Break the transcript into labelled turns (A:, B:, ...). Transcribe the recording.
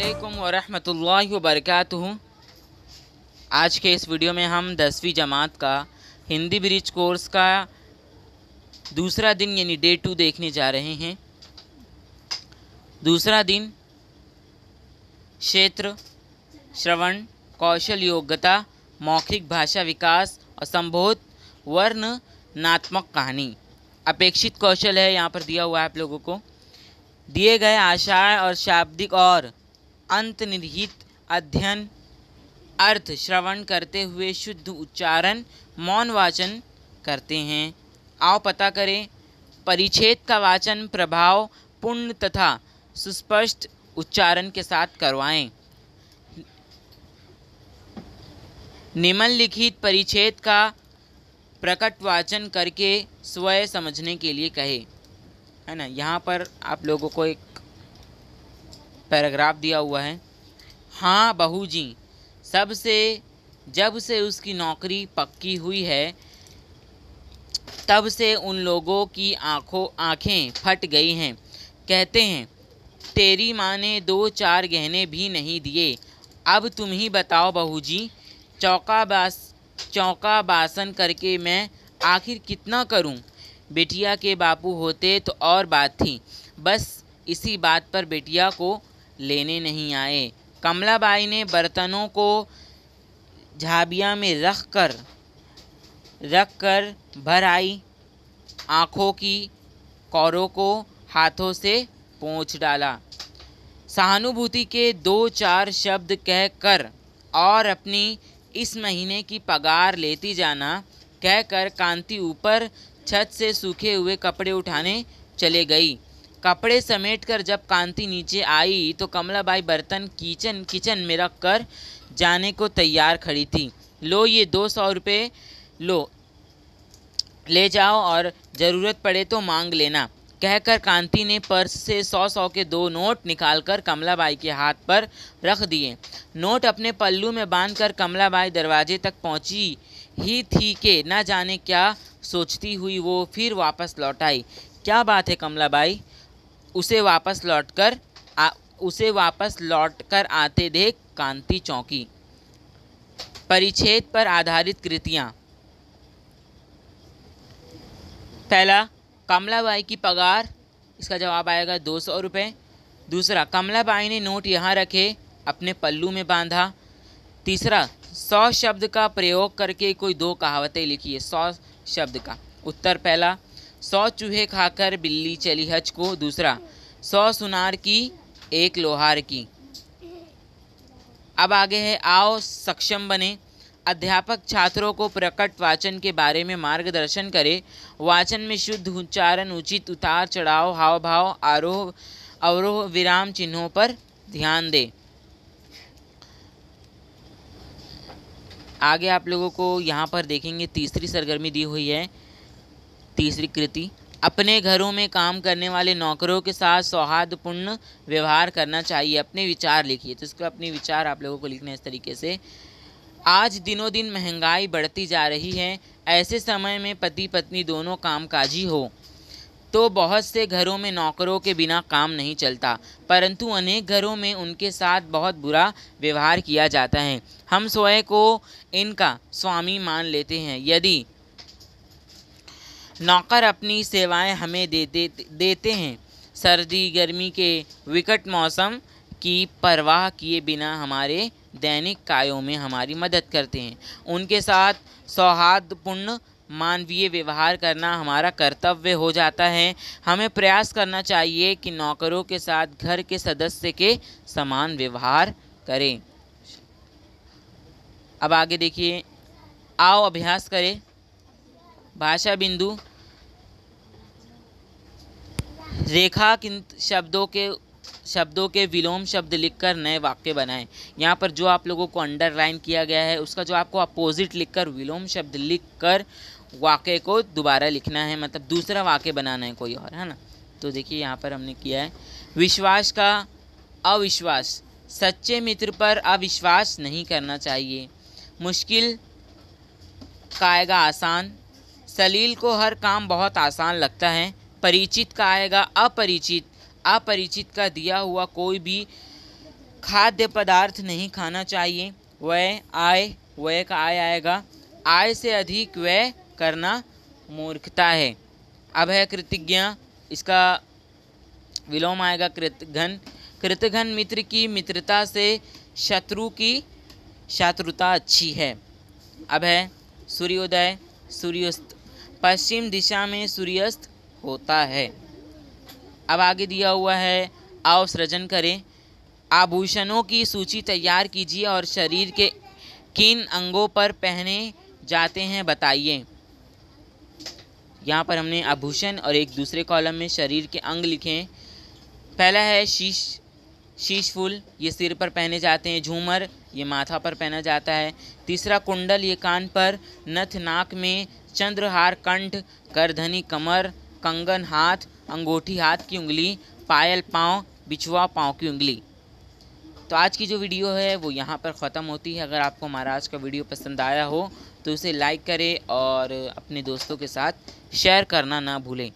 A: अस्सलामुअलैकुम वरहमतुल्लाहि वबरकातुहू। आज के इस वीडियो में हम 10वीं जमात का हिंदी ब्रिज कोर्स का दूसरा दिन यानी डे 2 देखने जा रहे हैं। दूसरा दिन क्षेत्र, श्रवण, कौशल, योग्यता, मौखिक भाषा विकास और संबोध वर्णनात्मक कहानी। अपेक्षित कौशल है यहाँ पर दिया हुआ है आप लोगों को। दिए गए आशय और शाब्दिक और अंतर्निहित अध्ययन अर्थ श्रवण करते हुए शुद्ध उच्चारण मौन वाचन करते हैं। आओ पता करें। परिच्छेद का वाचन प्रभाव पूर्ण तथा सुस्पष्ट उच्चारण के साथ करवाएं। निम्नलिखित परिच्छेद का प्रकट वाचन करके स्वयं समझने के लिए कहें, है ना। यहाँ पर आप लोगों को एक पैराग्राफ दिया हुआ है। हाँ बहू जी, जब से उसकी नौकरी पक्की हुई है तब से उन लोगों की आंखें फट गई हैं। कहते हैं तेरी माँ ने 2-4 गहने भी नहीं दिए। अब तुम ही बताओ बहू जी, चौका बासन करके मैं आखिर कितना करूं। बिटिया के बापू होते तो और बात थी, बस इसी बात पर बिटिया को लेने नहीं आए। कमलाबाई ने बर्तनों को झाबिया में रख कर भर आई आँखों की कौरों को हाथों से पोंछ डाला। सहानुभूति के 2-4 शब्द कह कर और अपनी इस महीने की पगार लेती जाना कहकर कांति ऊपर छत से सूखे हुए कपड़े उठाने चले गई। कपड़े समेटकर जब कांति नीचे आई तो कमलाबाई बर्तन किचन में रख कर जाने को तैयार खड़ी थी। लो ये 200 रुपये लो, ले जाओ और ज़रूरत पड़े तो मांग लेना, कहकर कांति ने पर्स से 100 के 2 नोट निकालकर कमलाबाई के हाथ पर रख दिए। नोट अपने पल्लू में बांधकर कमलाबाई दरवाजे तक पहुंची ही थी कि न जाने क्या सोचती हुई वो फिर वापस लौट आई। क्या बात है कमलाबाई? उसे वापस लौटकर आते देख कांति चौंकी। परिच्छेद पर आधारित कृतियाँ। पहला, कमलाबाई की पगार, इसका जवाब आएगा 200 रुपये। दूसरा, कमलाबाई ने नोट यहाँ रखे, अपने पल्लू में बांधा। तीसरा, 100 शब्द का प्रयोग करके कोई 2 कहावतें लिखिए। 100 शब्द का उत्तर पहला, 100 चूहे खाकर बिल्ली चली हज को। दूसरा, 100 सुनार की 1 लोहार की। अब आगे है आओ सक्षम बने। अध्यापक छात्रों को प्रकट वाचन के बारे में मार्गदर्शन करे। वाचन में शुद्ध उच्चारण, उचित उतार चढ़ाव, हाव भाव, आरोह अवरोह, विराम चिन्हों पर ध्यान दे। आगे आप लोगों को यहाँ पर देखेंगे तीसरी सरगर्मी दी हुई है। तीसरी कृति, अपने घरों में काम करने वाले नौकरों के साथ सौहार्दपूर्ण व्यवहार करना चाहिए। अपने विचार लिखिए। तो इसको अपने विचार आप लोगों को लिखने इस तरीके से। आज दिनों दिन महंगाई बढ़ती जा रही है। ऐसे समय में पति पत्नी दोनों कामकाजी हो तो बहुत से घरों में नौकरों के बिना काम नहीं चलता, परंतु अनेक घरों में उनके साथ बहुत बुरा व्यवहार किया जाता है। हम स्वयं को इनका स्वामी मान लेते हैं। यदि नौकर अपनी सेवाएं हमें देते हैं, सर्दी गर्मी के विकट मौसम की परवाह किए बिना हमारे दैनिक कार्यों में हमारी मदद करते हैं, उनके साथ सौहार्दपूर्ण मानवीय व्यवहार करना हमारा कर्तव्य हो जाता है। हमें प्रयास करना चाहिए कि नौकरों के साथ घर के सदस्य के समान व्यवहार करें। अब आगे देखिए, आओ अभ्यास करें। भाषा बिंदु, रेखांकित शब्दों के विलोम शब्द लिखकर नए वाक्य बनाएं। यहाँ पर जो आप लोगों को अंडरलाइन किया गया है उसका जो आपको अपोजिट लिखकर विलोम शब्द लिखकर वाक्य को दोबारा लिखना है, मतलब दूसरा वाक्य बनाना है कोई और, है ना। तो देखिए यहाँ पर हमने किया है। विश्वास का अविश्वास, सच्चे मित्र पर अविश्वास नहीं करना चाहिए। मुश्किल का आएगा आसान, सलील को हर काम बहुत आसान लगता है। परिचित का आएगा अपरिचित, अपरिचित का दिया हुआ कोई भी खाद्य पदार्थ नहीं खाना चाहिए। व्यय आय, व्यय का आय आएगा। आय से अधिक व्यय करना मूर्खता है। अब है कृतज्ञ, इसका विलोम आएगा कृतघ्न। कृतघ्न मित्र की मित्रता से शत्रु की शत्रुता अच्छी है। अब है सूर्योदय, सूर्यास्त, पश्चिम दिशा में सूर्यास्त होता है। अब आगे दिया हुआ है अवसृजन करें। आभूषणों की सूची तैयार कीजिए और शरीर के किन अंगों पर पहने जाते हैं बताइए। यहाँ पर हमने आभूषण और एक दूसरे कॉलम में शरीर के अंग लिखे हैं। पहला है शीश फूल, ये सिर पर पहने जाते हैं। झूमर, ये माथा पर पहना जाता है। तीसरा कुंडल, ये कान पर। नथ नाक में। चंद्रहार कंठ, करधनी कमर, कंगन हाथ, अंगूठी हाथ की उंगली, पायल पाँव, बिछुआ पाँव की उंगली। तो आज की जो वीडियो है वो यहाँ पर ख़त्म होती है। अगर आपको हमारा आज का वीडियो पसंद आया हो तो उसे लाइक करें और अपने दोस्तों के साथ शेयर करना ना भूलें।